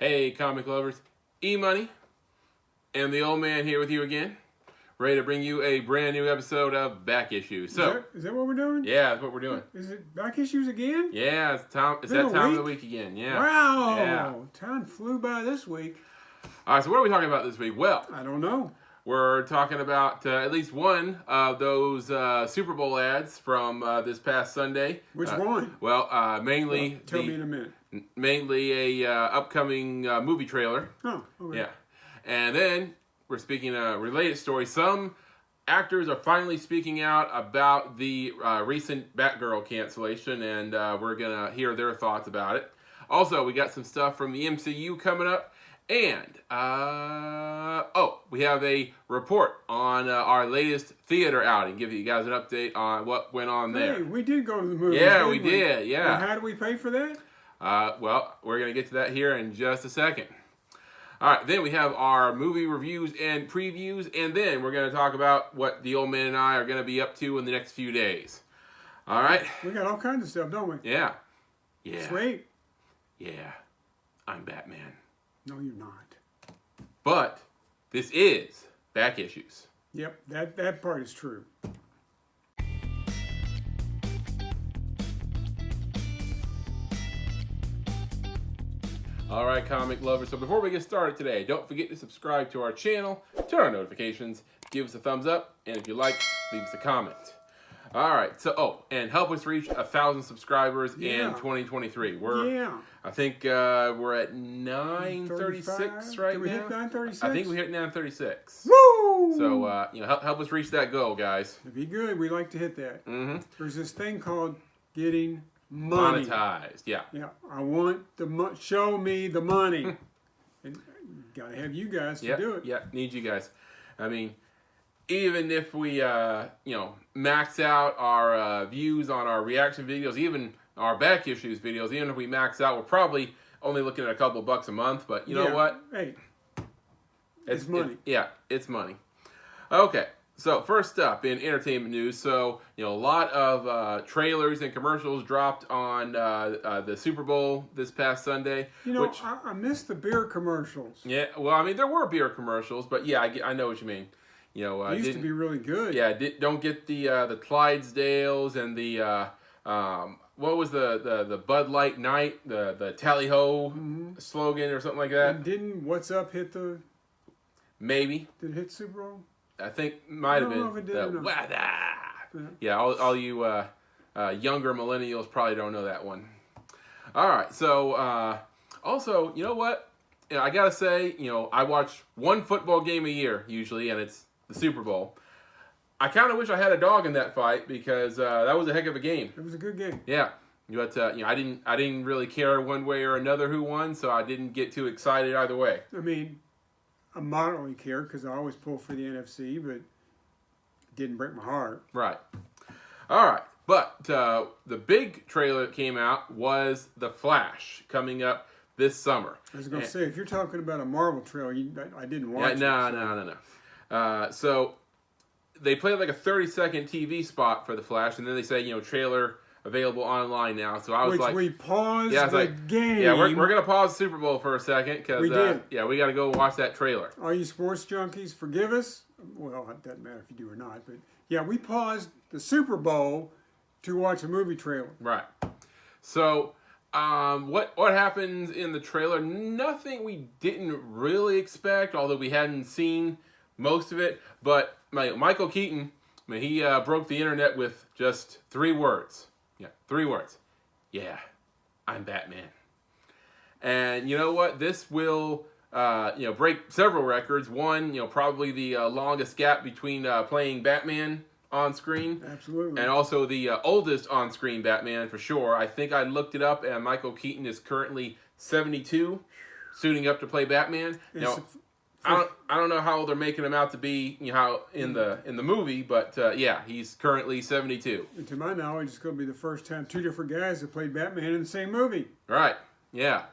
Hey, comic lovers, EMoney and the Old Man here with you again, ready to bring you a brand new episode of Back Issues. So, is that what we're doing? Yeah, that's what we're doing. Is it Back Issues again? Yeah, it's that time of the week again. Yeah. Wow, yeah. Time flew by this week. All right, so what are we talking about this week? Well, I don't know. We're talking about at least one of those Super Bowl ads from this past Sunday. Which one? Well, mainly tell me in a minute. Mainly a upcoming movie trailer. Oh, okay. Yeah. And then we're speaking a related story. Some actors are finally speaking out about the recent Batgirl cancellation, and we're going to hear their thoughts about it. Also, we got some stuff from the MCU coming up. And, we have a report on our latest theater outing. Give you guys an update on what went on there. Hey, we did go to the movies. Yeah, we did, yeah. And how do we pay for that? Well, we're going to get to that here in just a second. All right, then we have our movie reviews and previews, and then we're going to talk about what the Old Man and I are going to be up to in the next few days. All right? We got all kinds of stuff, don't we? Yeah. Yeah. Sweet. Yeah. I'm Batman. No, you're not. But this is Back Issues. Yep, that part is true. All right, comic lovers. So before we get started today, don't forget to subscribe to our channel, turn on notifications, give us a thumbs up, and if you like, leave us a comment. All right. So, and help us reach 1,000 subscribos in 2023. I think we're at 936 right now. Did we hit 936? I think we hit 936. Woo! So, help us reach that goal, guys. It'd be good. We like to hit that. Mm-hmm. There's this thing called getting money. Monetized, yeah. Yeah, I want the show me the money. And gotta have you guys to do it. Yeah, need you guys. I mean, even if we, max out our views on our reaction videos, even our Back Issues videos, even if we max out, we're probably only looking at a couple bucks a month. But you know what? Hey, it's money. It's money. Okay, so first up in entertainment news, so a lot of trailers and commercials dropped on the Super Bowl this past Sunday. I missed the beer commercials. Yeah, well, I mean there were beer commercials, but yeah, I know what you mean. It used to be really good. Yeah, don't get the Clydesdales and the what was the Bud Light Night, the Tally Ho slogan or something like that. And didn't What's Up hit the? Maybe. Did it hit Super Bowl? I think might have been. I don't know if it did or not. Yeah, all you younger millennials probably don't know that one. All right, so also, you know what? I gotta say, I watch one football game a year usually, and it's the Super Bowl. I kind of wish I had a dog in that fight because that was a heck of a game. It was a good game. Yeah, but I didn't really care one way or another who won, so I didn't get too excited either way. I mean, I moderately care because I always pull for the NFC, but it didn't break my heart. Right. All right, but the big trailer that came out was The Flash coming up this summer. I was going to say, if you're talking about a Marvel trailer, I didn't watch it. No. So they played like a 30-second TV spot for The Flash, and then they say, trailer available online now. So I was we paused the game. Yeah, we're going to pause the Super Bowl for a second because we did. We got to go watch that trailer. All you sports junkies, forgive us. Well, it doesn't matter if you do or not, but yeah, we paused the Super Bowl to watch a movie trailer. Right. So what happens in the trailer? Nothing we didn't really expect, although we hadn't seen most of it. But Michael Keaton, he broke the internet with just 3 words. Yeah, 3 words. Yeah, I'm Batman. And you know what? This will break several records. One, probably the longest gap between playing Batman on screen. Absolutely. And also the oldest on-screen Batman for sure. I think I looked it up, and Michael Keaton is currently 72, suiting up to play Batman. I don't know how old they're making him out to be, how in the movie, but he's currently 72. And to my knowledge, it's going to be the first time 2 different guys have played Batman in the same movie. Right. Yeah.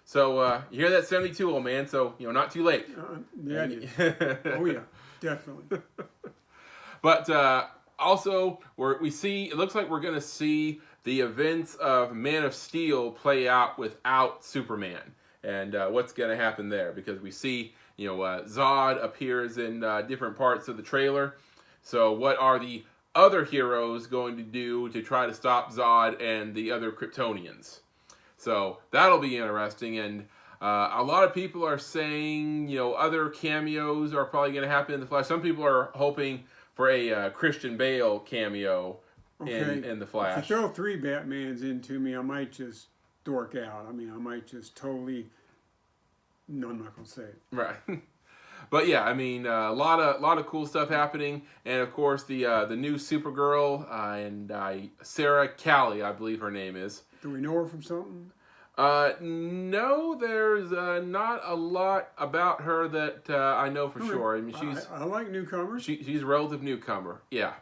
So you hear that, 72, old man? So not too late. Yeah, it is. Oh yeah, definitely. But also, it looks like we're going to see the events of Man of Steel play out without Superman. and what's going to happen there, because we see, Zod appears in different parts of the trailer. So what are the other heroes going to do to try to stop Zod and the other Kryptonians? So that'll be interesting, and a lot of people are saying, other cameos are probably going to happen in the Flash. Some people are hoping for a Christian Bale cameo in the Flash. If you throw 3 Batmans into me, I might just dork out. I mean, I might just totally... No, I'm not going to say it. Right. But yeah, I mean, a lot of cool stuff happening, and of course the new Supergirl and Sarah Calley, I believe her name is. Do we know her from something? No, there's not a lot about her that I know for sure. I mean, I like newcomers. She's a relative newcomer. Yeah.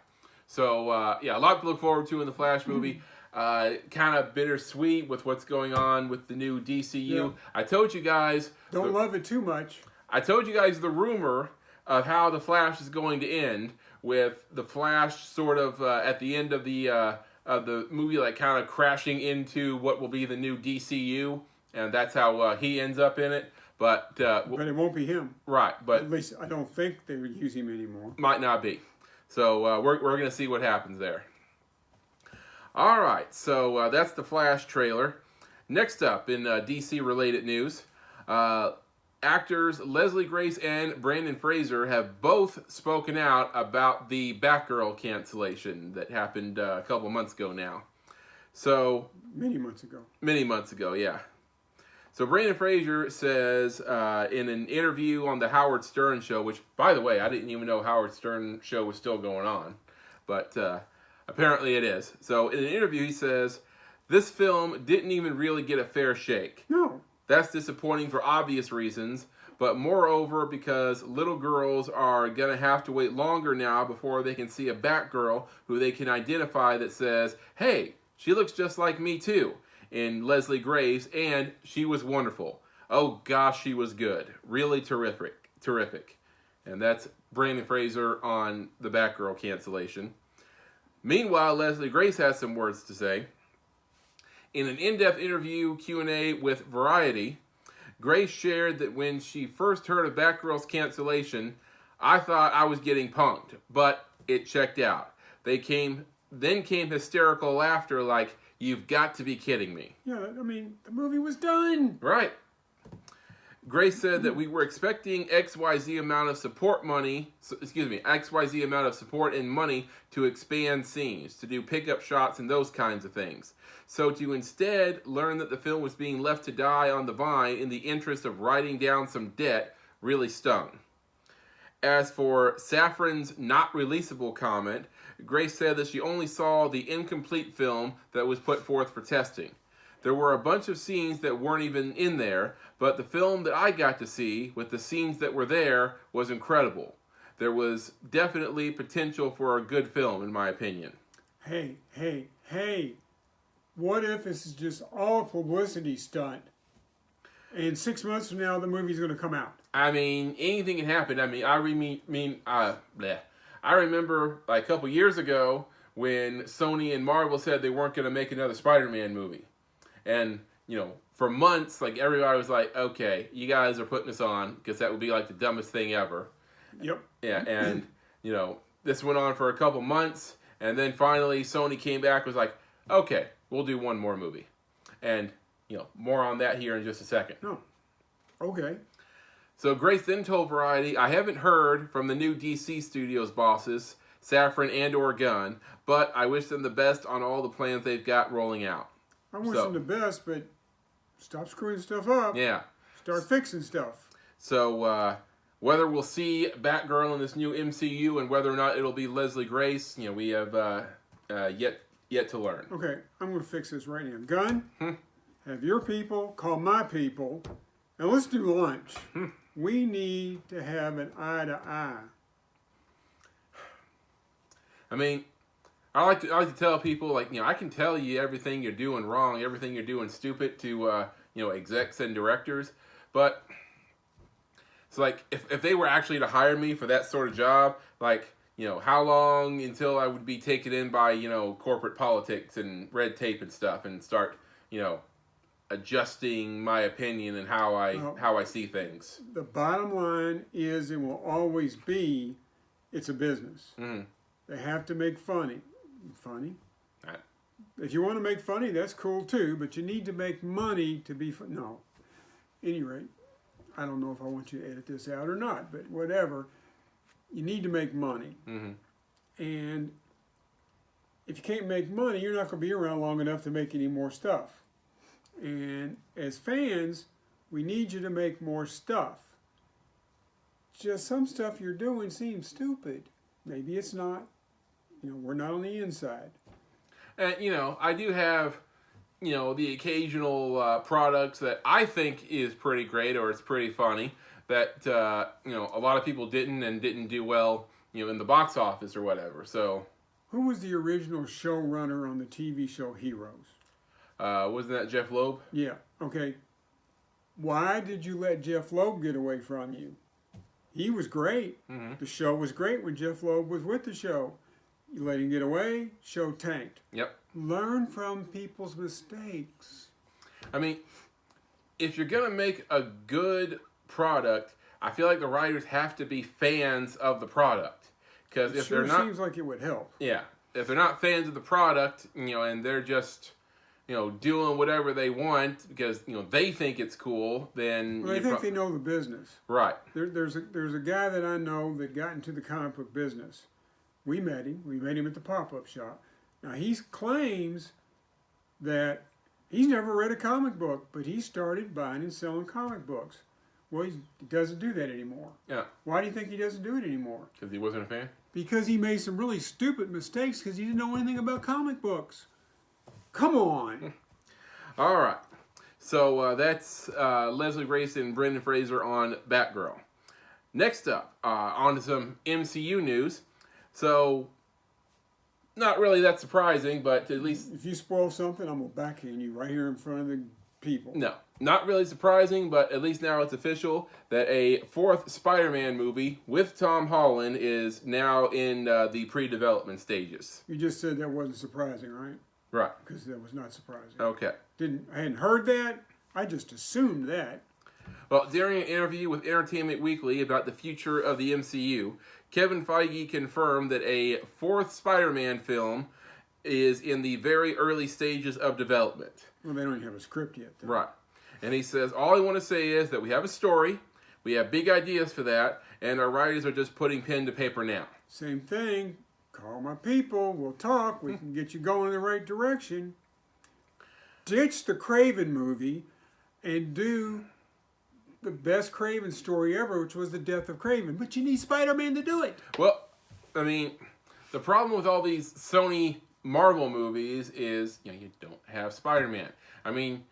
So a lot to look forward to in the Flash movie. Kind of bittersweet with what's going on with the new DCU. Yeah. I told you guys. Don't love it too much. I told you guys the rumor of how the Flash is going to end, with the Flash sort of at the end of the movie, like kind of crashing into what will be the new DCU, and that's how he ends up in it. But it won't be him. Right, but at least I don't think they would use him anymore. Might not be. So we're going to see what happens there. All right, so that's the Flash trailer. Next up in DC-related news, actors Leslie Grace and Brandon Fraser have both spoken out about the Batgirl cancellation that happened a couple months ago now. So Many months ago, yeah. So Brandon Fraser says in an interview on the Howard Stern show, which, by the way, I didn't even know Howard Stern show was still going on, but apparently it is. So in an interview, he says, "This film didn't even really get a fair shake. No. That's disappointing for obvious reasons, but moreover because little girls are going to have to wait longer now before they can see a Batgirl who they can identify that says, 'Hey, she looks just like me too,' in Leslie Grace, and she was wonderful. Oh gosh, she was good. Really terrific. And that's Brandon Fraser on the Batgirl cancellation. Meanwhile, Leslie Grace has some words to say. In an in-depth interview Q&A with Variety, Grace shared that when she first heard of Batgirl's cancellation, "I thought I was getting punked, but it checked out. Then came hysterical laughter like, 'You've got to be kidding me.'" Yeah, I mean, the movie was done. Right. Grace said that we were expecting XYZ amount of support and money to expand scenes, to do pickup shots and those kinds of things. So to instead learn that the film was being left to die on the vine in the interest of writing down some debt really stung. As for Safran's not releasable comment, Grace said that she only saw the incomplete film that was put forth for testing. There were a bunch of scenes that weren't even in there, but the film that I got to see, with the scenes that were there, was incredible. There was definitely potential for a good film, in my opinion. Hey. What if this is just all a publicity stunt? And 6 months from now, the movie's going to come out. I mean, anything can happen. I mean, I remember like a couple years ago when Sony and Marvel said they weren't going to make another Spider-Man movie. And, for months, like, everybody was like, okay, you guys are putting this on, because that would be like the dumbest thing ever. Yep. Yeah, and, this went on for a couple months, and then finally Sony came back, was like, okay, we'll do one more movie. And, more on that here in just a second. Oh, okay. So Grace then told Variety, "I haven't heard from the new DC Studios bosses, Safran and or Gunn, but I wish them the best on all the plans they've got rolling out." I wish them the best, but stop screwing stuff up. Yeah. Start fixing stuff. So whether we'll see Batgirl in this new MCU and whether or not it'll be Leslie Grace, we have yet to learn. Okay, I'm going to fix this right now. Gunn, have your people call my people, and let's do lunch. We need to have an eye-to-eye. I mean, I like to tell people, I can tell you everything you're doing wrong, everything you're doing stupid to, execs and directors. But it's like, if they were actually to hire me for that sort of job, how long until I would be taken in by, corporate politics and red tape and stuff and start, adjusting my opinion and how I see things. The bottom line is and will always be, it's a business. Mm-hmm. They have to make funny. Right. If you want to make funny, that's cool too, but you need to make money to be no. Any rate, I don't know if I want you to edit this out or not, but whatever. You need to make money. Mm-hmm. And if you can't make money, you're not going to be around long enough to make any more stuff. And as fans, we need you to make more stuff. Just some stuff you're doing seems stupid. Maybe it's not. We're not on the inside. And, I do have, the occasional products that I think is pretty great or it's pretty funny that, a lot of people didn't do well, in the box office or whatever. So, who was the original showrunner on the TV show Heroes? Wasn't that Jeff Loeb? Yeah. Okay. Why did you let Jeff Loeb get away from you? He was great. Mm-hmm. The show was great when Jeff Loeb was with the show. You let him get away, show tanked. Yep. Learn from people's mistakes. I mean, if you're going to make a good product, I feel like the writers have to be fans of the product. Because if they're not... seems like it would help. Yeah. If they're not fans of the product, and they're just, doing whatever they want because, they think it's cool, then... Well, I think they know the business. Right. There's a guy that I know that got into the comic book business. We met him. We met him at the pop-up shop. Now, he claims that he's never read a comic book, but he started buying and selling comic books. Well, he doesn't do that anymore. Yeah. Why do you think he doesn't do it anymore? Because he wasn't a fan? Because he made some really stupid mistakes because he didn't know anything about comic books. Come on. All right. So that's Leslie Grace and Brendan Fraser on Batgirl. Next up, on to some MCU news. So, not really that surprising, but at least... If you spoil something, I'm going to backhand you right here in front of the people. No, not really surprising, but at least now it's official that a fourth Spider-Man movie with Tom Holland is now in the pre-development stages. You just said that wasn't surprising, right? Right. Because that was not surprising. Okay. I hadn't heard that. I just assumed that. Well, during an interview with Entertainment Weekly about the future of the MCU, Kevin Feige confirmed that a fourth Spider-Man film is in the very early stages of development. Well, they don't even have a script yet, though. Right. And he says, all I want to say is that we have a story, we have big ideas for that, and our writers are just putting pen to paper now. Same thing. Call my people. We'll talk. We can get you going in the right direction. Ditch the Craven movie and do the best Craven story ever, which was the death of Craven. But you need Spider-Man to do it. Well, I mean, the problem with all these Sony Marvel movies is, you don't have Spider-Man. I mean,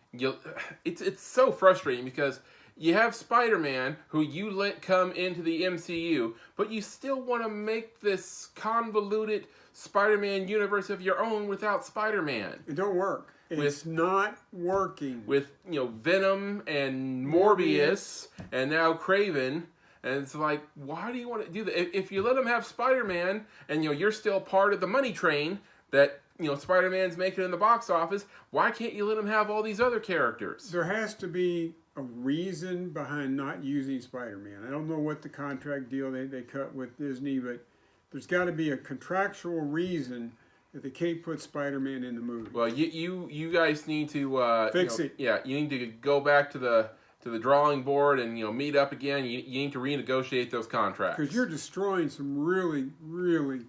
it's so frustrating because you have Spider-Man who you let come into the MCU, but you still want to make this convoluted Spider-Man universe of your own without Spider-Man. It don't work. It's not working. With, Venom and Morbius and now Craven. And it's like, why do you want to do that? If you let them have Spider-Man and, you're still part of the money train that, Spider-Man's making in the box office, why can't you let them have all these other characters? There has to be a reason behind not using Spider-Man. I don't know what the contract deal they cut with Disney, but there's got to be a contractual reason that they can't put Spider-Man in the movie. Well, you guys need to fix it. Yeah, you need to go back to the drawing board and meet up again. You need to renegotiate those contracts because you're destroying some really, really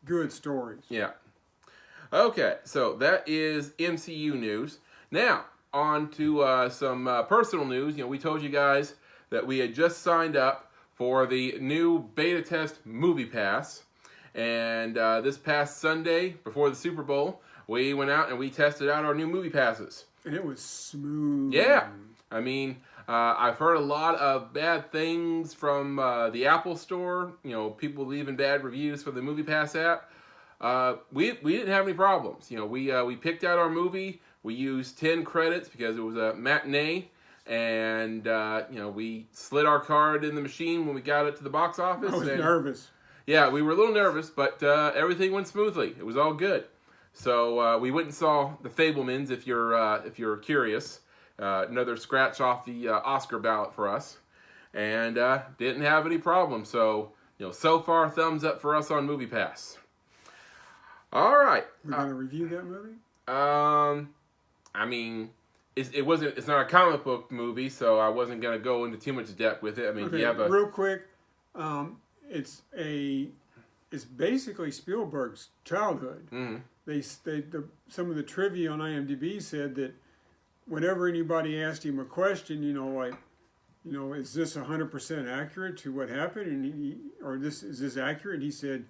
good stories. Yeah. Okay, so that is MCU news. Now on to some personal news. We told you guys that we had just signed up for the new beta test MoviePass. And this past Sunday, before the Super Bowl, we went out and we tested out our new MoviePasses. And it was smooth. Yeah. I mean, I've heard a lot of bad things from the Apple Store. People leaving bad reviews for the MoviePass app. We didn't have any problems. We picked out our movie. We used 10 credits because it was a matinee. And, we slid our card in the machine when we got it to the box office. I was nervous. Yeah, we were a little nervous, but everything went smoothly. It was all good. So we went and saw The Fabelmans, if you're curious, Another scratch off the Oscar ballot for us, and didn't have any problems. So so far, thumbs up for us on MoviePass. All right, We're gonna review that movie. I mean, it's not a comic book movie, so I wasn't gonna go into too much depth with it. I mean, Okay, you have real quick. It's basically Spielberg's childhood. Mm-hmm. Some of the trivia on IMDb said that whenever anybody asked him a question, is this 100% accurate to what happened, and is this accurate? And he said,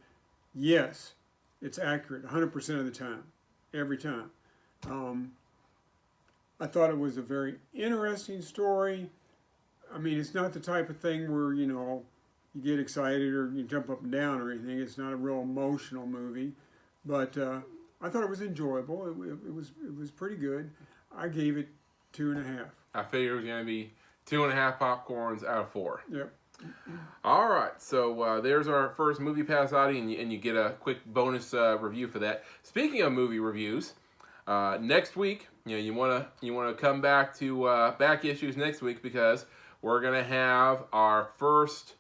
yes, it's accurate 100% of the time, every time. I thought it was a very interesting story. I mean, it's not the type of thing where you get excited or you jump up and down or anything. It's not a real emotional movie, but I thought it was enjoyable. It was pretty good. I gave it 2.5. I figured it was gonna be 2.5 popcorns out of 4. Yep. All right, so there's our first MoviePass outing, and you get a quick bonus review for that. Speaking of movie reviews, next week, you wanna come back to back issues next week, because we're gonna have our first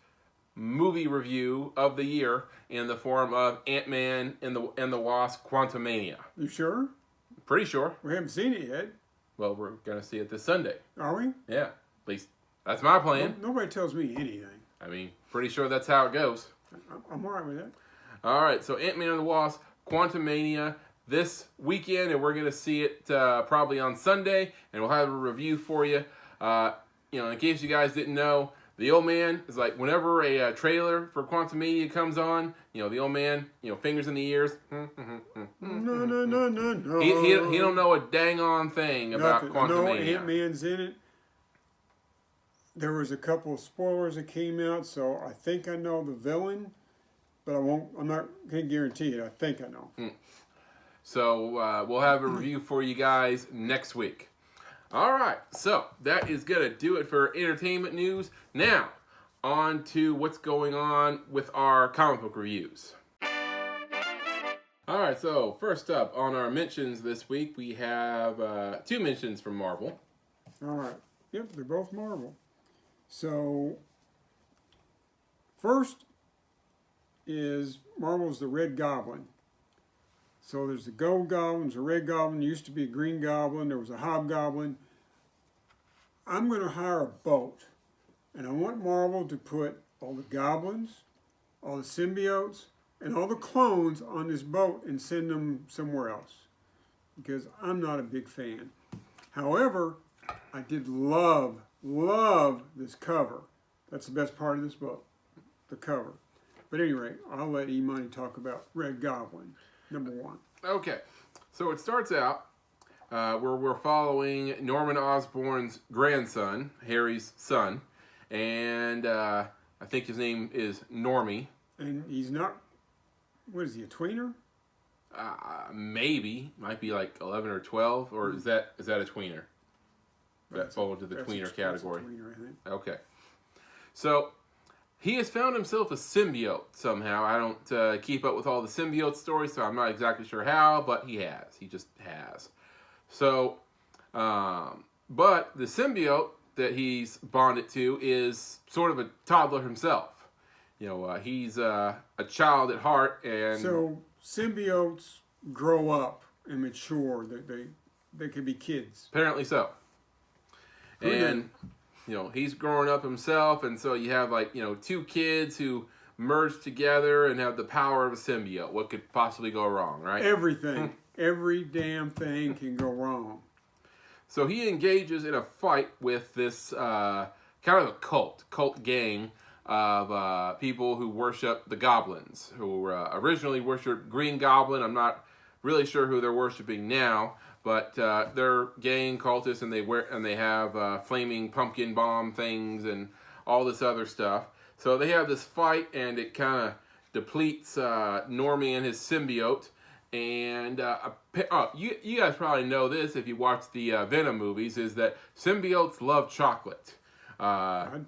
movie review of the year in the form of Ant-Man and the Wasp: Quantumania. You sure? Pretty sure. We haven't seen it yet. Well, we're gonna see it this Sunday. Are we? Yeah, at least that's my plan. Nobody tells me anything. I mean, pretty sure that's how it goes. I'm all right with that. All right, so Ant-Man and the Wasp: Quantumania this weekend, and we're gonna see it probably on Sunday, and we'll have a review for you. In case you guys didn't know, the old man is like, whenever a trailer for Quantumania comes on, the old man, fingers in the ears. No. He don't know a dang on thing about Nothing. No, Quantumania. Ant-Man's in it. There was a couple of spoilers that came out, so I think I know the villain, but can't guarantee it. I think I know. So we'll have a review for you guys next week. All right, so that is going to do it for entertainment news. Now, on to what's going on with our comic book reviews. All right, so first up on our mentions this week, we have 2 mentions from Marvel. All right. Yep, they're both Marvel. So, first is Marvel's The Red Goblin. So there's the Gold Goblin, there's a Red Goblin, used to be a Green Goblin, there was a Hobgoblin. I'm going to hire a boat, and I want Marvel to put all the goblins, all the symbiotes, and all the clones on this boat and send them somewhere else, because I'm not a big fan. However, I did love this cover. That's the best part of this book, the cover. But anyway, I'll let EMoney talk about Red Goblin. Number 1. Okay, so it starts out where we're following Norman Osborn's grandson, Harry's son, and I think his name is Normie. And he's not, what is he, a tweener? Maybe, might be like 11 or 12, or is that a tweener? That fall into the tweener category. That's a tweener, I think. Okay, so he has found himself a symbiote somehow. I don't keep up with all the symbiote stories, so I'm not exactly sure how, but he has. He just has. So, but the symbiote that he's bonded to is sort of a toddler himself. He's a child at heart, and so symbiotes grow up and mature. They can be kids. Apparently so. And he's growing up himself, and so you have 2 kids who merge together and have the power of a symbiote. What could possibly go wrong, right? Everything. Every damn thing can go wrong. So he engages in a fight with this kind of a cult gang of people who worship the goblins, who originally worshipped Green Goblin. I'm not really sure who they're worshiping now, but they're gang cultists, and they have flaming pumpkin bomb things and all this other stuff. So they have this fight, and it kind of depletes Normie and his symbiote. And you guys probably know this if you watch the Venom movies, is that symbiotes love chocolate. I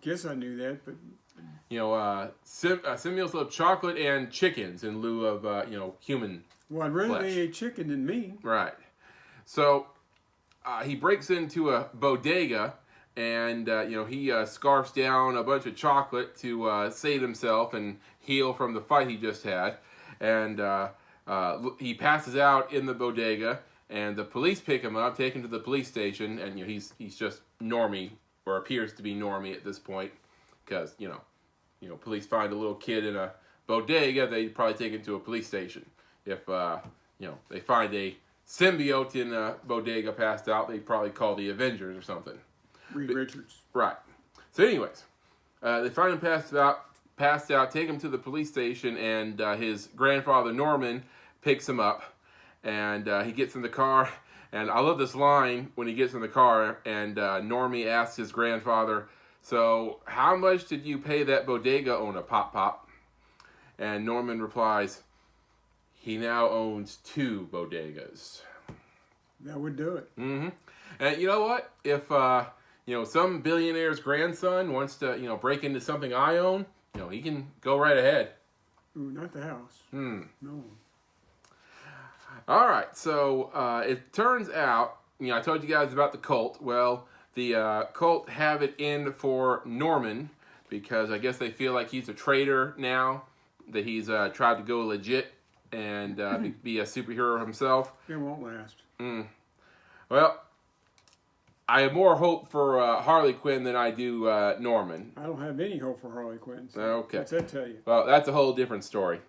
guess I knew that, but symbiotes love chocolate and chickens in lieu of human. well, I'd rather flesh. they ate chicken than me. Right. So he breaks into a bodega, and he scarfs down a bunch of chocolate to save himself and heal from the fight he just had, and he passes out in the bodega, and the police pick him up, take him to the police station, and he's just Normie, or appears to be Normie at this point, because police find a little kid in a bodega, they'd probably take him to a police station. If they find a symbiote in a bodega passed out, they'd probably call the Avengers or something. Reed Richards. Right. So anyways, they find him passed out, take him to the police station, and his grandfather Norman picks him up, and he gets in the car, and I love this line when he gets in the car, and Normie asks his grandfather, "So how much did you pay that bodega owner, Pop?" And Norman replies, "He now owns 2 bodegas." That would do it. Mm-hmm. And you know what? If some billionaire's grandson wants to break into something I own, he can go right ahead. Ooh, not the house. No. All right. So it turns out, I told you guys about the cult. Well, the cult have it in for Norman because I guess they feel like he's a traitor now, that he's tried to go legit and be a superhero himself. It won't last. Well, I have more hope for Harley Quinn than I do Norman. I don't have any hope for Harley Quinn. So Okay. what's that tell you? Well, that's a whole different story.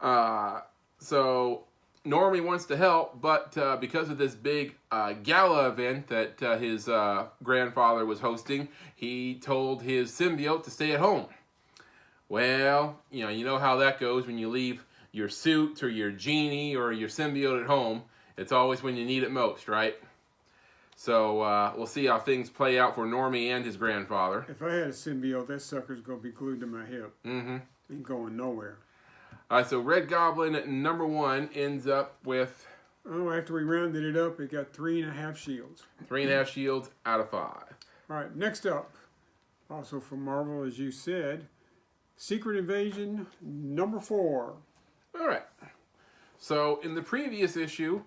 So Normie wants to help, but because of this big gala event that his grandfather was hosting, he told his symbiote to stay at home. Well, you know how that goes when you leave your suit or your genie or your symbiote at home. It's always when you need it most, right? So we'll see how things play out for Normie and his grandfather. If I had a symbiote, that sucker's going to be glued to my hip. Mm-hmm. Ain't going nowhere. All right, so Red Goblin at number 1 ends up with... Oh, after we rounded it up, it got 3.5 shields. 3.5 shields out of 5. All right, next up, also from Marvel, as you said, Secret Invasion number 4. All right. So in the previous issue,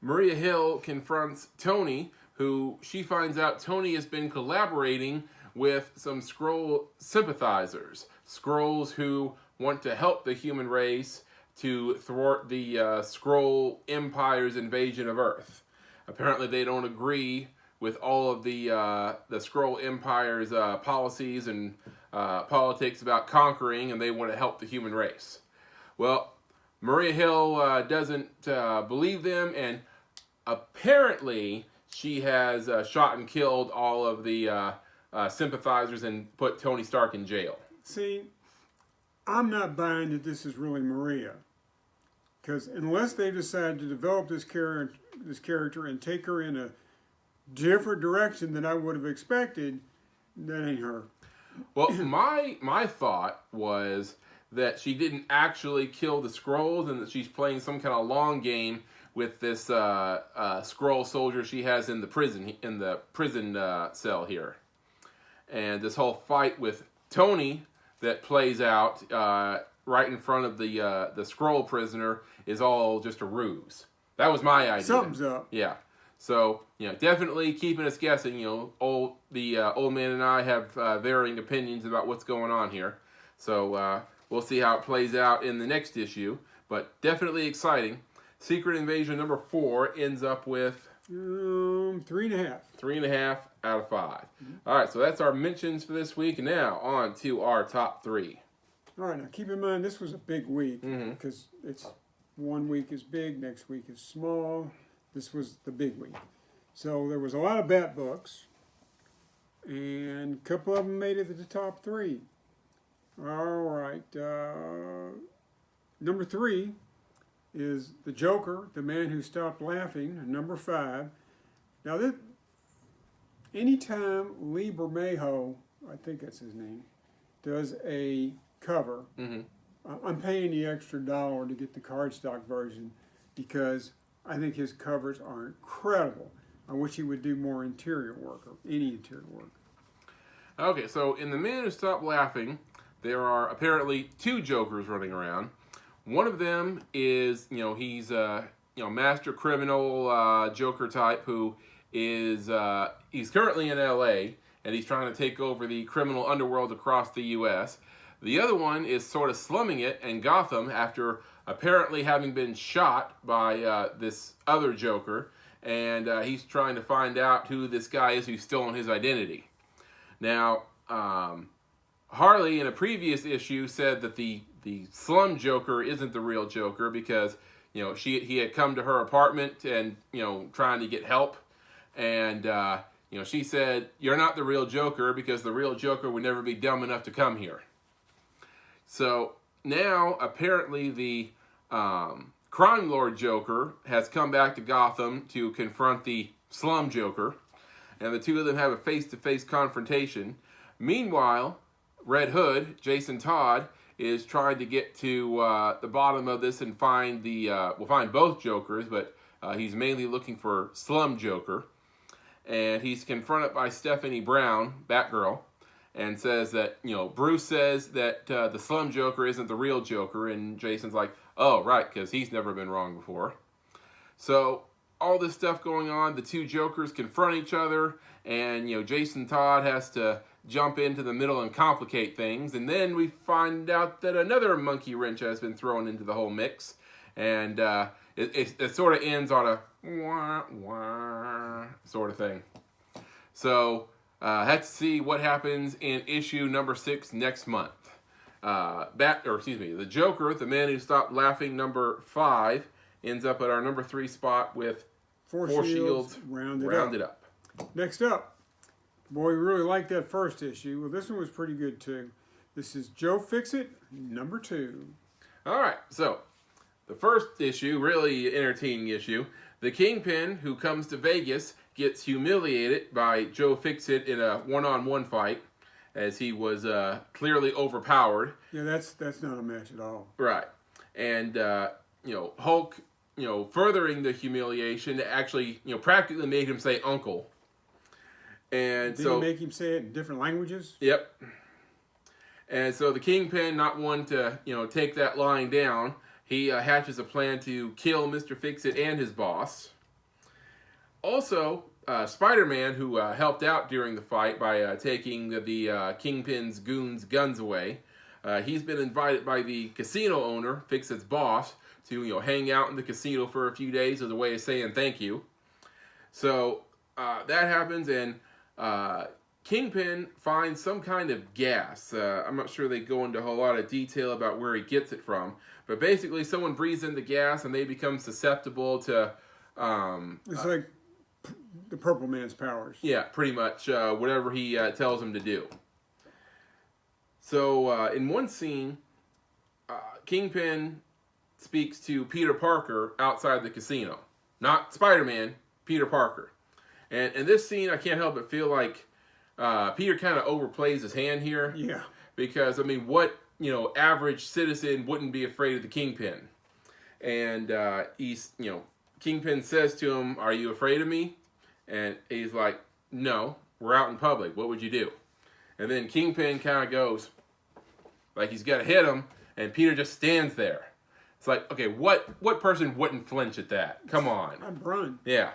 Maria Hill confronts Tony, who she finds out Tony has been collaborating with some Skrull sympathizers. Skrulls who want to help the human race to thwart the Skrull Empire's invasion of Earth. Apparently they don't agree with all of the Skrull Empire's policies and politics about conquering, and they want to help the human race. Well, Maria Hill doesn't believe them, and apparently she has shot and killed all of the sympathizers and put Tony Stark in jail. See, I'm not buying that this is really Maria. Because unless they decide to develop this character and take her in a different direction than I would have expected, that ain't her. Well, my thought was that she didn't actually kill the Skrulls and that she's playing some kind of long game with this Skrull soldier she has in the prison cell here. And this whole fight with Tony that plays out right in front of the Skrull prisoner is all just a ruse. That was my idea. Something's up. Yeah. So, definitely keeping us guessing. The old man and I have varying opinions about what's going on here. So, we'll see how it plays out in the next issue. But definitely exciting. Secret Invasion number 4 ends up with... 3.5. 3.5 out of 5. All right, so that's our mentions for this week. Now, on to our top 3. All right, now keep in mind this was a big week because it's one week is big, next week is small. This was the big week. So there was a lot of Bat books, and a couple of them made it to the top 3. All right, number 3 is The Joker, The Man Who Stopped Laughing, number 5. Now, anytime Lee Bermejo, I think that's his name, does a cover, I'm paying the extra $1 to get the cardstock version because I think his covers are incredible. I wish he would do more interior work, or any interior work. Okay, so in The Man Who Stopped Laughing, there are apparently 2 Jokers running around. One of them is, he's a master criminal Joker type who is he's currently in L.A. and he's trying to take over the criminal underworld across the U.S. The other one is sort of slumming it in Gotham after apparently having been shot by this other Joker, and he's trying to find out who this guy is who's stolen his identity. Now, Harley in a previous issue said that the slum Joker isn't the real Joker because he had come to her apartment and trying to get help, and she said, "You're not the real Joker because the real Joker would never be dumb enough to come here." So now apparently the crime lord Joker has come back to Gotham to confront the slum Joker, and the two of them have a face-to-face confrontation. Meanwhile, Red Hood, Jason Todd, is trying to get to the bottom of this and find find both Jokers, but he's mainly looking for Slum Joker. And he's confronted by Stephanie Brown, Batgirl, and says that, Bruce says that the Slum Joker isn't the real Joker, and Jason's like, oh, right, because he's never been wrong before. So, all this stuff going on, the two Jokers confront each other, and, Jason Todd has to jump into the middle and complicate things, and then we find out that another monkey wrench has been thrown into the whole mix, and it sort of ends on a wah, wah sort of thing. So, have to see what happens in issue number 6 next month. The Joker, the Man Who Stopped Laughing, number 5, ends up at our number 3 spot with Four Shields rounded up. Next up, boy, we really liked that first issue. Well, this one was pretty good too. This is Joe Fixit, number 2. All right, so the first issue, really entertaining issue. The Kingpin, who comes to Vegas, gets humiliated by Joe Fixit in a one-on-one fight, as he was clearly overpowered. Yeah, that's not a match at all. Right, and Hulk, furthering the humiliation, actually, practically made him say "uncle." And Did he make him say it in different languages? Yep. And so the Kingpin, not one to take that line down, he hatches a plan to kill Mr. Fixit and his boss. Also, Spider-Man, who helped out during the fight by taking the Kingpin's goons' guns away, he's been invited by the casino owner, Fixit's boss, to hang out in the casino for a few days as a way of saying thank you. So that happens, and Kingpin finds some kind of gas. I'm not sure they go into a whole lot of detail about where he gets it from, but basically someone breathes in the gas and they become susceptible to... it's like the Purple Man's powers. Yeah, pretty much whatever he tells them to do. So in one scene, Kingpin speaks to Peter Parker outside the casino. Not Spider-Man, Peter Parker. And in this scene, I can't help but feel like Peter kind of overplays his hand here. Yeah. Because, what, average citizen wouldn't be afraid of the Kingpin? And Kingpin says to him, "Are you afraid of me?" And he's like, "No, we're out in public. What would you do?" And then Kingpin kind of goes, like he's got to hit him, and Peter just stands there. It's like, okay, what person wouldn't flinch at that? Come on. I'd run. Yeah.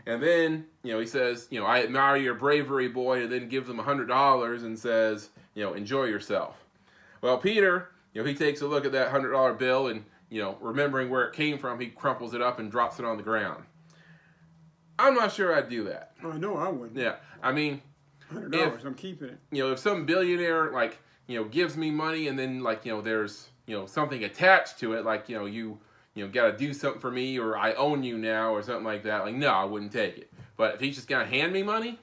And then, he says, "I admire your bravery, boy," and then gives him $100 and says, "Enjoy yourself." Well, Peter, he takes a look at that $100 bill and, remembering where it came from, he crumples it up and drops it on the ground. I'm not sure I'd do that. Oh, no, I wouldn't. Yeah. $100, I'm keeping it. If some billionaire, gives me money and then, there's, something attached to it, you got to do something for me, or I own you now, or something like that. No, I wouldn't take it. But if he's just going to hand me money,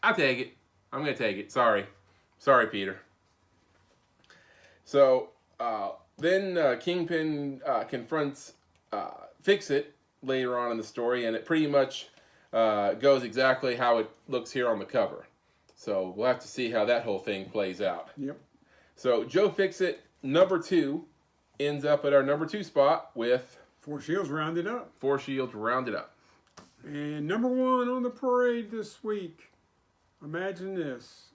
I'll take it. I'm going to take it. Sorry, Peter. So, then Kingpin confronts Fixit later on in the story, and it pretty much goes exactly how it looks here on the cover. So, we'll have to see how that whole thing plays out. Yep. So, Joe Fixit, number 2, ends up at our number 2 spot with Four Shields rounded up. Four Shields rounded up. And number 1 on the parade this week. Imagine this.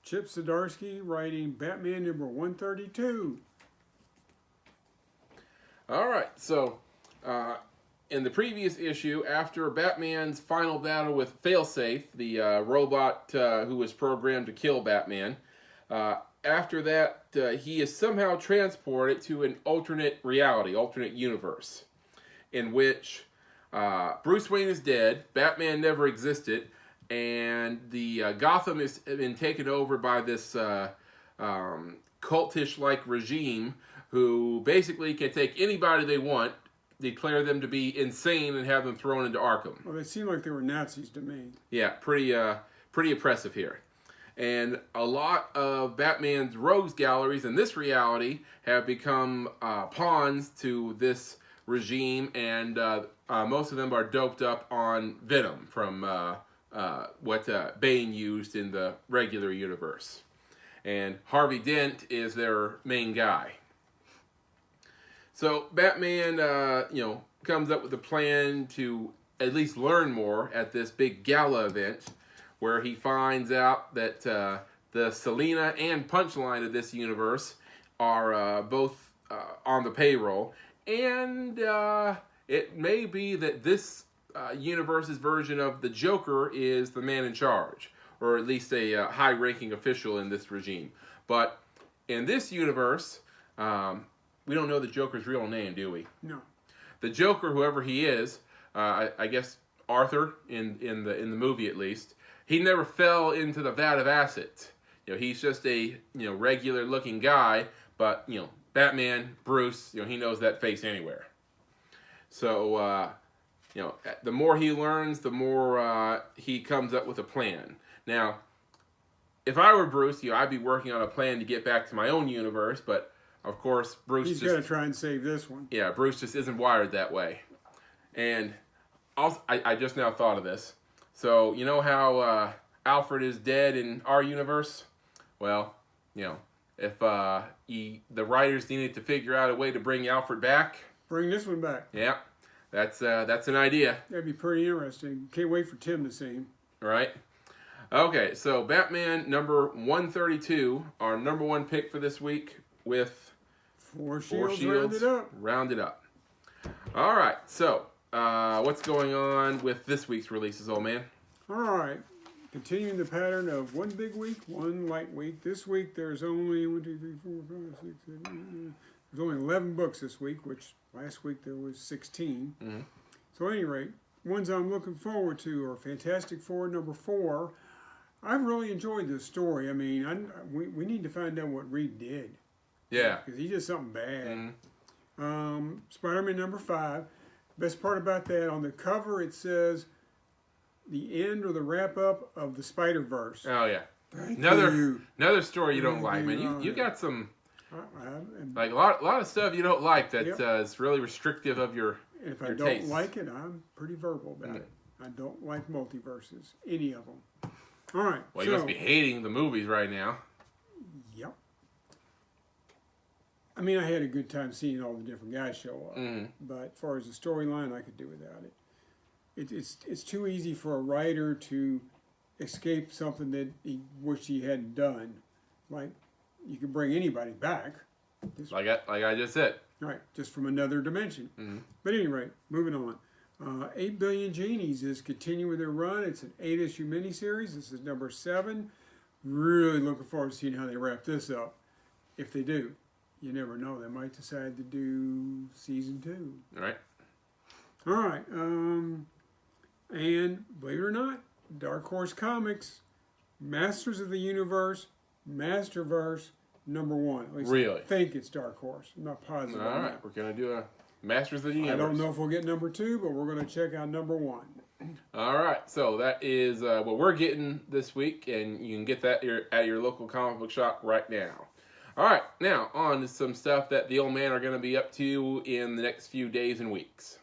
Chip Zdarsky writing Batman number 132. All right, so in the previous issue, after Batman's final battle with Failsafe, the robot who was programmed to kill Batman, after that, he is somehow transported to an alternate reality, alternate universe, in which Bruce Wayne is dead, Batman never existed, and the Gotham has been taken over by this cultish-like regime who basically can take anybody they want, declare them to be insane, and have them thrown into Arkham. Well, they seem like they were Nazis to me. Yeah, pretty oppressive here. And a lot of Batman's rogues galleries in this reality have become pawns to this regime, and most of them are doped up on Venom from what Bane used in the regular universe. And Harvey Dent is their main guy. So Batman, comes up with a plan to at least learn more at this big gala event, where he finds out that the Selina and Punchline of this universe are both on the payroll, and it may be that this universe's version of the Joker is the man in charge, or at least a high-ranking official in this regime. But in this universe, we don't know the Joker's real name, do we? No. The Joker, whoever he is, I guess Arthur in the movie at least, he never fell into the vat of acid. He's just a regular looking guy, but Batman, Bruce, he knows that face anywhere. So the more he learns, the more he comes up with a plan. Now, if I were Bruce, I'd be working on a plan to get back to my own universe, but of course, He's got to try and save this one. Yeah, Bruce just isn't wired that way. And also, I just now thought of this. So, you know how Alfred is dead in our universe? Well, if the writers needed to figure out a way to bring Alfred back. Bring this one back. Yeah, that's an idea. That'd be pretty interesting. Can't wait for Tim to see him. Right? Okay, so Batman number 132, our number one pick for this week with Four shields rounded up. All right, so what's going on with this week's releases, old man? All right, continuing the pattern of one big week, one light week. This week there's only 1, 2, 3, 4, 5, 6, 7, 8. There's only 11 books this week, which last week there was 16. Mm-hmm. So at any rate, ones I'm looking forward to are Fantastic Four number 4. I've really enjoyed this story. I mean, we need to find out what Reed did. Yeah. Because he did something bad. Mm-hmm. Spider-Man number 5. Best part about that, on the cover it says the end or the wrap-up of the Spider-Verse. Oh, yeah. Thank Another you. story you don't like, man. You got some, Like a lot of stuff you don't like that Yep. is really restrictive of your If I your don't taste. like it, I'm pretty verbal about it. I don't like multiverses, any of them. All right. Well, you must be hating the movies right now. Yep. I mean, I had a good time seeing all the different guys show up, but as far as the storyline, I could do without it. It's too easy for a writer to escape something that he wished he hadn't done. Like, you can bring anybody back. Like I just said. Right, just from another dimension. Mm-hmm. But at any rate, moving on. 8 Billion Genies is continuing their run. It's an 8-issue miniseries. This is number 7. Really looking forward to seeing how they wrap this up. If they do. You never know. They might decide to do season 2. All right. All right. And believe it or not, Dark Horse Comics, Masters of the Universe, Masterverse, number 1. At least Really? I think it's Dark Horse. I'm not positive. All on right. that. We're going to do a Masters of the Universe. I don't know if we'll get number 2, but we're going to check out number 1. All right. So that is what we're getting this week, and you can get that at your local comic book shop right now. All right. Now, on to some stuff that the old man are going to be up to in the next few days and weeks.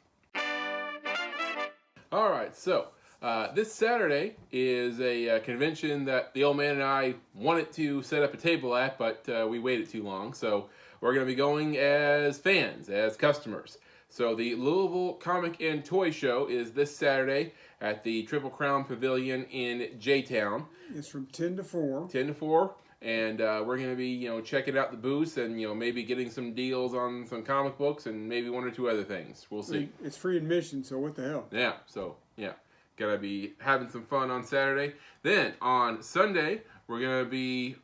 All right. So this Saturday is a convention that the old man and I wanted to set up a table at, but we waited too long. So we're going to be going as fans, as customers. So the Louisville Comic and Toy Show is this Saturday at the Triple Crown Pavilion in J-Town. It's from 10 to 4. 10 to 4. And we're going to be, checking out the booths and, maybe getting some deals on some comic books and maybe one or two other things. We'll see. It's free admission, so what the hell? Yeah, so, yeah. Gonna be having some fun on Saturday. Then, on Sunday, we're going to be,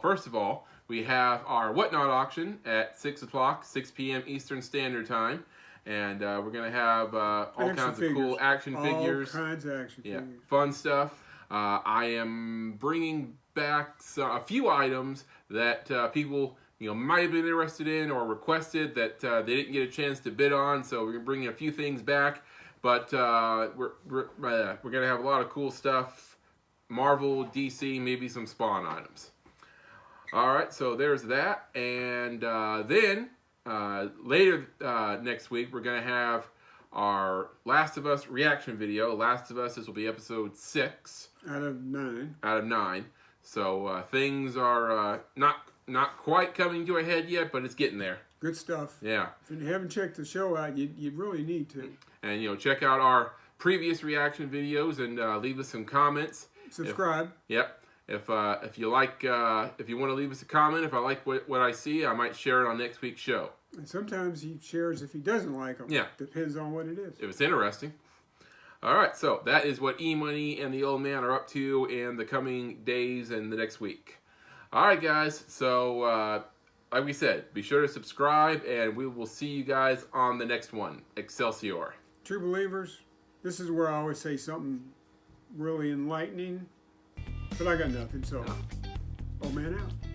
first of all, we have our Whatnot auction at 6 o'clock, 6 p.m. Eastern Standard Time. And we're going to have all kinds of cool action figures. All kinds of action figures. Fun stuff. I am bringing back a few items that people might have been interested in or requested that they didn't get a chance to bid on. So we're gonna bring a few things back, but we're gonna have a lot of cool stuff: Marvel, DC, maybe some Spawn items. All right, so there's that, and then later next week we're gonna have our Last of Us reaction video. Last of Us, this will be episode 6 out of 9. Out of 9. So things are not quite coming to a head yet, but it's getting there. Good stuff. Yeah. If you haven't checked the show out, you really need to. And check out our previous reaction videos and leave us some comments. Subscribe. If you like, if you want to leave us a comment, if I like what I see, I might share it on next week's show. And sometimes he shares if he doesn't like them. Yeah. Depends on what it is. If it's interesting. All right, so that is what EMoney and the Old Man are up to in the coming days and the next week. All right, guys. So, like we said, be sure to subscribe, and we will see you guys on the next one. Excelsior. True believers, this is where I always say something really enlightening, but I got nothing, so Old Man out.